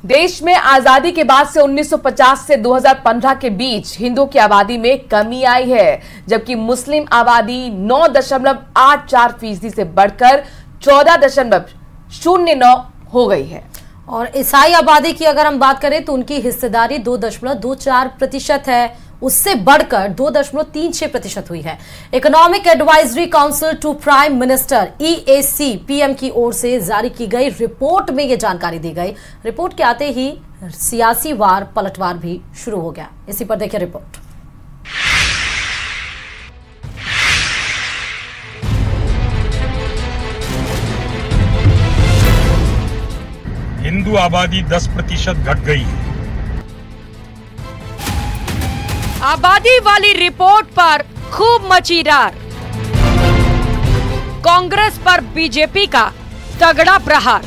देश में आजादी के बाद से 1950 से 2015 के बीच हिंदुओं की आबादी में कमी आई है, जबकि मुस्लिम आबादी 9.84% से बढ़कर 14.09 हो गई है। और ईसाई आबादी की अगर हम बात करें तो उनकी हिस्सेदारी 2.24% है, उससे बढ़कर 2.36% हुई है। Economic advisory council to prime minister EAC PM की ओर से जारी की गई रिपोर्ट में यह जानकारी दी गई। रिपोर्ट के आते ही सियासी वार पलटवार भी शुरू हो गया। इसी पर देखिए रिपोर्ट। हिंदू आबादी 10% घट गई है। आबादी वाली रिपोर्ट पर खूब मची रार। कांग्रेस पर बीजेपी का तगड़ा प्रहार।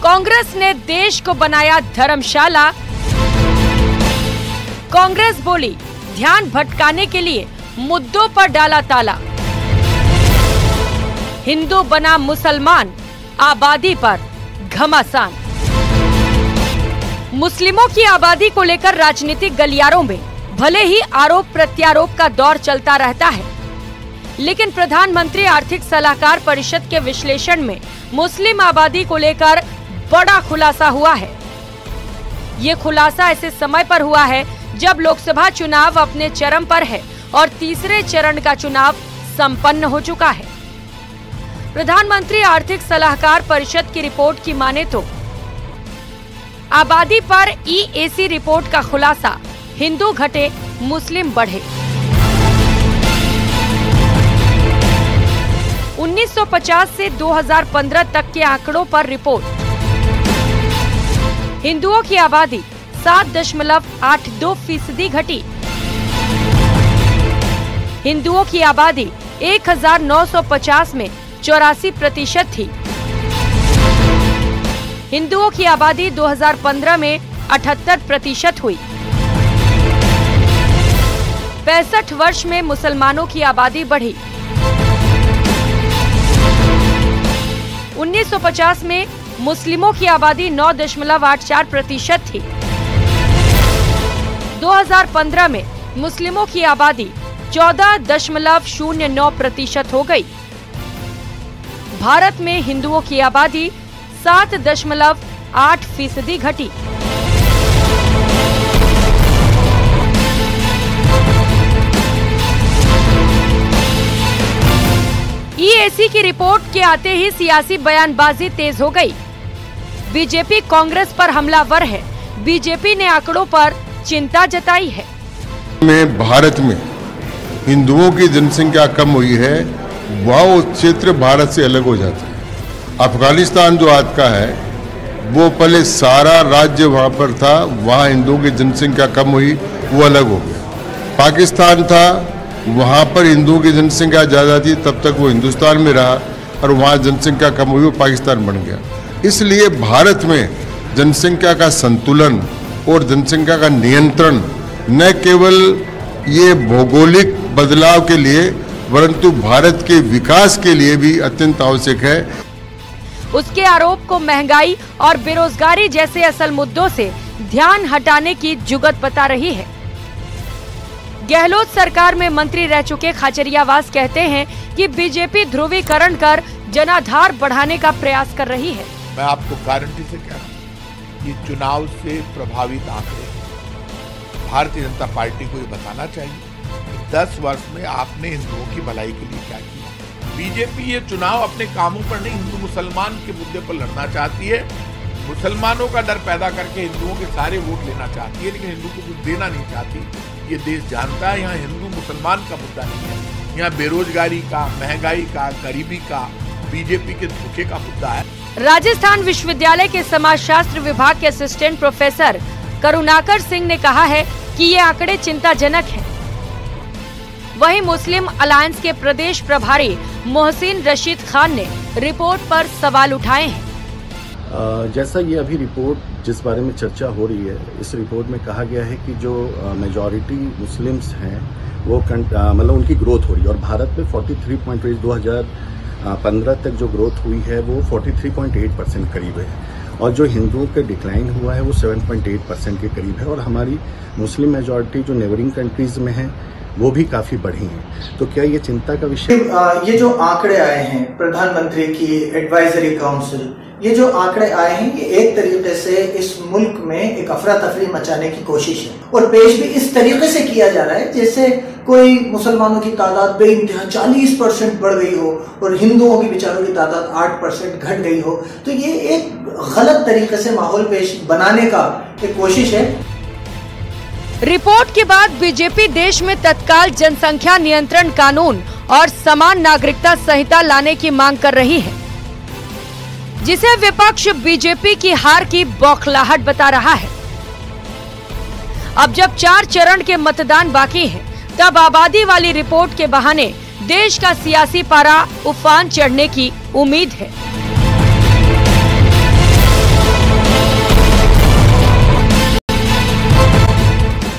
कांग्रेस ने देश को बनाया धर्मशाला। कांग्रेस बोली ध्यान भटकाने के लिए मुद्दों पर डाला ताला। हिंदू बना मुसलमान, आबादी पर घमासान। मुस्लिमों की आबादी को लेकर राजनीतिक गलियारों में भले ही आरोप प्रत्यारोप का दौर चलता रहता है, लेकिन प्रधानमंत्री आर्थिक सलाहकार परिषद के विश्लेषण में मुस्लिम आबादी को लेकर बड़ा खुलासा हुआ है। ये खुलासा ऐसे समय पर हुआ है जब लोकसभा चुनाव अपने चरम पर है और तीसरे चरण का चुनाव संपन्न हो चुका है। प्रधानमंत्री आर्थिक सलाहकार परिषद की रिपोर्ट की माने तो आबादी पर EAC रिपोर्ट का खुलासा, हिंदू घटे मुस्लिम बढ़े। 1950 से 2015 तक के आंकड़ों पर रिपोर्ट। हिंदुओं की आबादी 7.82% घटी। हिंदुओं की आबादी 1950 में 84% थी। हिंदुओं की आबादी 2015 में 78% हुई। 65 वर्ष में मुसलमानों की आबादी बढ़ी। 1950 में मुस्लिमों की आबादी 9.84% थी। 2015 में मुस्लिमों की आबादी 14.09% हो गई। भारत में हिंदुओं की आबादी 7.8% घटी। EAC की रिपोर्ट के आते ही सियासी बयानबाजी तेज हो गई। बीजेपी कांग्रेस पर हमलावर है। बीजेपी ने आंकड़ों पर चिंता जताई है। भारत में हिंदुओं की जनसंख्या कम हुई है, वह क्षेत्र भारत से अलग हो जाता है। अफगानिस्तान जो आज का है वो पहले सारा राज्य वहाँ पर था, वहाँ हिंदुओं की जनसंख्या कम हुई, वो अलग हो गया। पाकिस्तान था, वहाँ पर हिंदुओं की जनसंख्या ज़्यादा थी, तब तक वो हिंदुस्तान में रहा और वहाँ जनसंख्या कम हुई, वो पाकिस्तान बन गया। इसलिए भारत में जनसंख्या का संतुलन और जनसंख्या का नियंत्रण न केवल ये भौगोलिक बदलाव के लिए परंतु भारत के विकास के लिए भी अत्यंत आवश्यक है। उसके आरोप को महंगाई और बेरोजगारी जैसे असल मुद्दों से ध्यान हटाने की जुगत बता रही है। गहलोत सरकार में मंत्री रह चुके खाचरियावास कहते हैं कि बीजेपी ध्रुवीकरण कर जनाधार बढ़ाने का प्रयास कर रही है। मैं आपको गारंटी से कह रहा हूँ, ये चुनाव से प्रभावित आंकड़े भारतीय जनता पार्टी को ये बताना चाहिए 10 वर्ष में आपने हिंदुओं की भलाई के लिए क्या किया। बीजेपी ये चुनाव अपने कामों पर नहीं, हिंदू मुसलमान के मुद्दे पर लड़ना चाहती है। मुसलमानों का डर पैदा करके हिंदुओं के सारे वोट लेना चाहती है, लेकिन हिंदू को कुछ देना नहीं चाहती। ये देश जानता है यहाँ हिंदू मुसलमान का मुद्दा नहीं है, यहाँ बेरोजगारी का, महंगाई का, गरीबी का, बीजेपी के धोखे का मुद्दा है। राजस्थान विश्वविद्यालय के समाजशास्त्र विभाग के असिस्टेंट प्रोफेसर करुणाकर सिंह ने कहा है कि ये आंकड़े चिंताजनक हैं। वहीं मुस्लिम अलायंस के प्रदेश प्रभारी मोहसिन रशीद खान ने रिपोर्ट पर सवाल उठाए हैं। जैसा ये अभी रिपोर्ट जिस बारे में चर्चा हो रही है, इस रिपोर्ट में कहा गया है कि जो मेजॉरिटी मुस्लिम्स हैं वो मतलब उनकी ग्रोथ हो रही है और भारत में 43.8 2015 तक जो ग्रोथ हुई है वो 43.8% करीब है, और जो हिंदुओं का डिक्लाइन हुआ है वो 7.8% के करीब है, और हमारी मुस्लिम मेजॉरिटी जो नेबरिंग कंट्रीज में है वो भी काफी बढ़ी है। तो क्या ये चिंता का विषय? ये जो आंकड़े आए हैं प्रधानमंत्री की एडवाइजरी काउंसिल, ये जो आंकड़े आए हैं ये एक तरीके से इस मुल्क में एक अफरा तफरी मचाने की कोशिश है, और पेश भी इस तरीके से किया जा रहा है जैसे कोई मुसलमानों की तादाद बेइंतहा 40% बढ़ गई हो और हिंदुओं की बेचारों की तादाद 8% घट गई हो। तो ये एक गलत तरीके से माहौल पेश बनाने का एक कोशिश है। रिपोर्ट के बाद बीजेपी देश में तत्काल जनसंख्या नियंत्रण कानून और समान नागरिकता संहिता लाने की मांग कर रही है, जिसे विपक्ष बीजेपी की हार की बौखलाहट बता रहा है। अब जब 4 चरण के मतदान बाकी हैं, तब आबादी वाली रिपोर्ट के बहाने देश का सियासी पारा उफान चढ़ने की उम्मीद है।